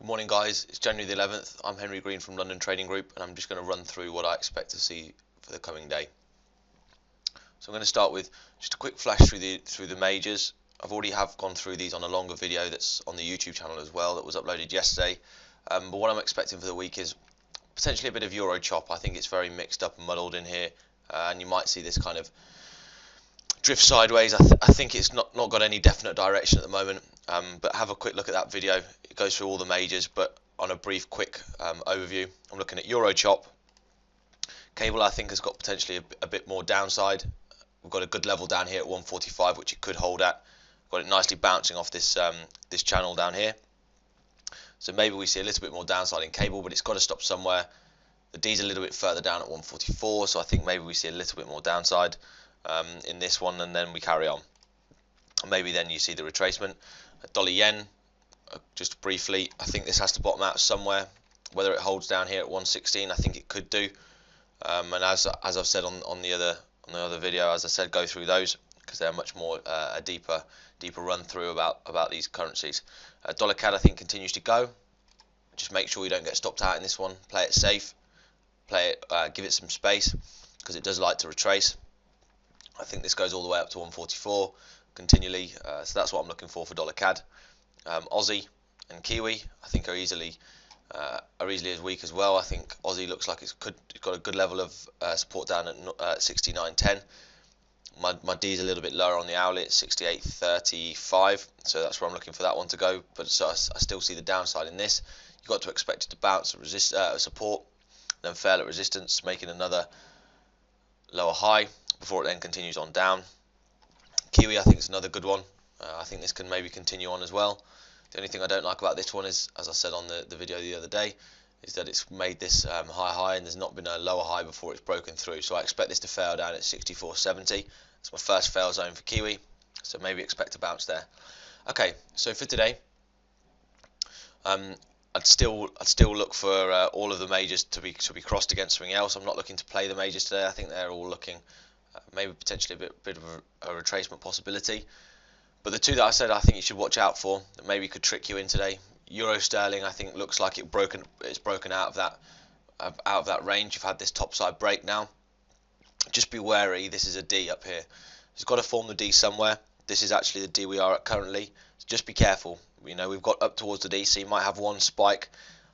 Good morning guys, it's January the 11th, I'm Henry Green from London Trading Group and I'm just going to run through what I expect to see for the coming day. So I'm going to start with just a quick flash through the majors. I've already gone through these on a longer video that's on the YouTube channel as well that was uploaded yesterday. But what I'm expecting for the week is potentially a bit of Euro chop. I think it's very mixed up and muddled in here and you might see this kind of drift sideways. I think it's not got any definite direction at the moment, but have a quick look at that video. It goes through all the majors, but on a brief quick overview, I'm looking at Euro chop. Cable I think has got potentially a bit more downside. We've got a good level down here at 145 which it could hold at. Got it nicely bouncing off this this channel down here, so maybe we see a little bit more downside in cable, but it's got to stop somewhere. The D's a little bit further down at 144, so I think maybe we see a little bit more downside in this one, and then we carry on. Maybe then you see the retracement. Dollar yen, just briefly, I think this has to bottom out somewhere. Whether it holds down here at 116, I think it could do. And as I've said on the other video, as I said, go through those because they're much more a deeper run through about these currencies. Dollar CAD I think continues to go. Just make sure you don't get stopped out in this one. Play it safe. Play it, give it some space because it does like to retrace. I think this goes all the way up to 144 continually, so that's what I'm looking for dollar CAD. Aussie and Kiwi I think are easily as weak as well. I think Aussie looks like it's got a good level of support down at 69.10. My D is a little bit lower on the hourly at 68.35, so that's where I'm looking for that one to go. But so I still see the downside in this. You've got to expect it to bounce at support, then fail at resistance, making another lower high before it then continues on down. Kiwi I think is another good one. I think this can maybe continue on as well. The only thing I don't like about this one is, as I said on the video the other day, is that it's made this high and there's not been a lower high before it's broken through. So I expect this to fail down at 64.70. It's my first fail zone for Kiwi, so maybe expect a bounce there. Okay, so for today, I'd still look for all of the majors to be crossed against something else. I'm not looking to play the majors today. I think they're all looking maybe potentially a bit of a retracement possibility. But the two that I said I think you should watch out for that maybe could trick you in today. Euro sterling I think looks like it's broken out of that range. You've had this topside break now. Just be wary. This is a D up here. It's got to form the D somewhere. This is actually the D we are at currently. So just be careful. You know, we've got up towards the D, so you might have one spike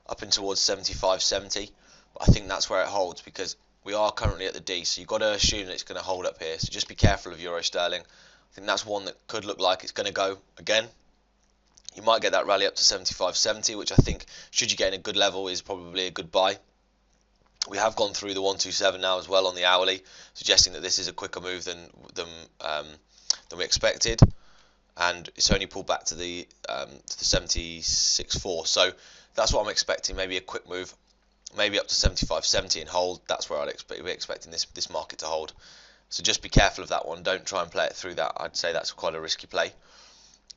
up in towards 75.70. But I think that's where it holds because we are currently at the D, so you've got to assume that it's going to hold up here. So just be careful of Euro sterling. I think that's one that could look like it's going to go again. You might get that rally up to 75.70, which I think, should you get in a good level, is probably a good buy. We have gone through the 127 now as well on the hourly, suggesting that this is a quicker move than we expected, and it's only pulled back to the 76.4. So that's what I'm expecting. Maybe a quick move, maybe up to 75.70 and hold. That's where I'd be expecting this market to hold. So just be careful of that one. Don't try and play it through that. I'd say that's quite a risky play.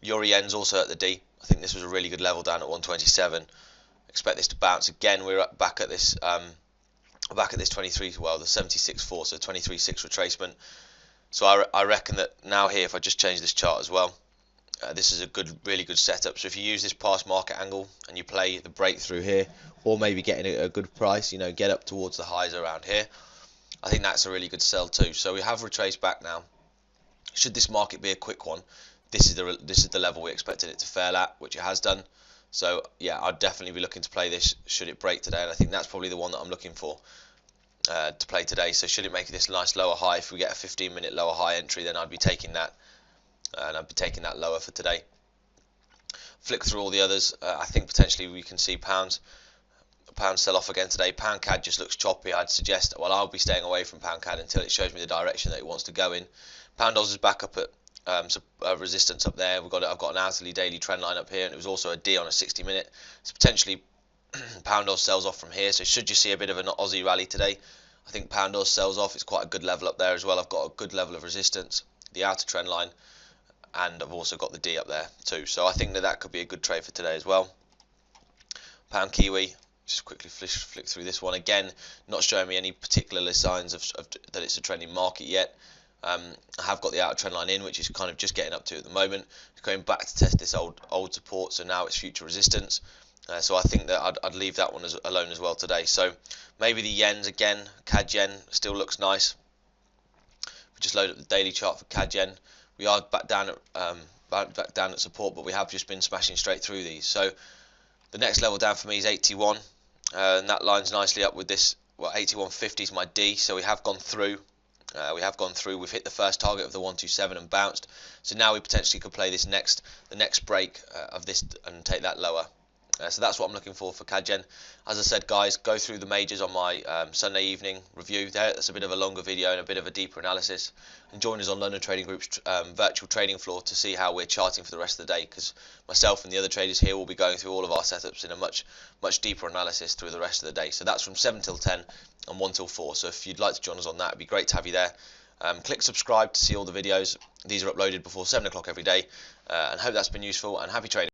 Euro yen's also at the D. I think this was a really good level down at 127. Expect this to bounce again. We're back at this 23. Well, the 76.4, so 23.6 retracement. So I reckon that now here, if I just change this chart as well, this is a really good setup. So if you use this past market angle and you play the breakthrough here, or maybe getting a good price, you know, get up towards the highs around here, I think that's a really good sell too. So we have retraced back now. Should this market be a quick one, this is the level we expected it to fail at, which it has done. So yeah, I'd definitely be looking to play this should it break today, and I think that's probably the one that I'm looking for to play today. So should it make this nice lower high, if we get a 15-minute lower high entry, then I'd be taking that, and I'd be taking that lower for today. Flick through all the others. I think potentially we can see pound sell off again today. Pound CAD just looks choppy. I'd suggest, well, I'll be staying away from pound CAD until it shows me the direction that it wants to go in. Pound Oz is back up at resistance up there. I've got an hourly daily trend line up here, and it was also a D on a 60-minute. So potentially Pound Oz sells off from here. So should you see a bit of an Aussie rally today, I think Pound Oz sells off. It's quite a good level up there as well. I've got a good level of resistance, the outer trend line, and I've also got the D up there too. So I think that could be a good trade for today as well. Pound Kiwi, just quickly flick through this one again. Not showing me any particular signs of that it's a trending market yet. I have got the outer trend line in, which is kind of just getting up to at the moment. It's going back to test this old support, so now it's future resistance. So I think that I'd leave that one alone as well today. So maybe the yens again. CAD yen still looks nice. We just load up the daily chart for CAD yen. We are back down at support, but we have just been smashing straight through these. So the next level down for me is 81, and that lines nicely up with this. Well, 81.50 is my D, so we have gone through. We've hit the first target of the 127 and bounced. So now we potentially could play the next break of this and take that lower. So that's what I'm looking for CAD yen. As I said, guys, go through the majors on my Sunday evening review. That's a bit of a longer video and a bit of a deeper analysis. And join us on London Trading Group's virtual trading floor to see how we're charting for the rest of the day, because myself and the other traders here will be going through all of our setups in a much deeper analysis through the rest of the day. So that's from 7 till 10 and 1 till 4. So if you'd like to join us on that, it'd be great to have you there. Click subscribe to see all the videos. These are uploaded before 7 o'clock every day, and hope that's been useful, and happy trading.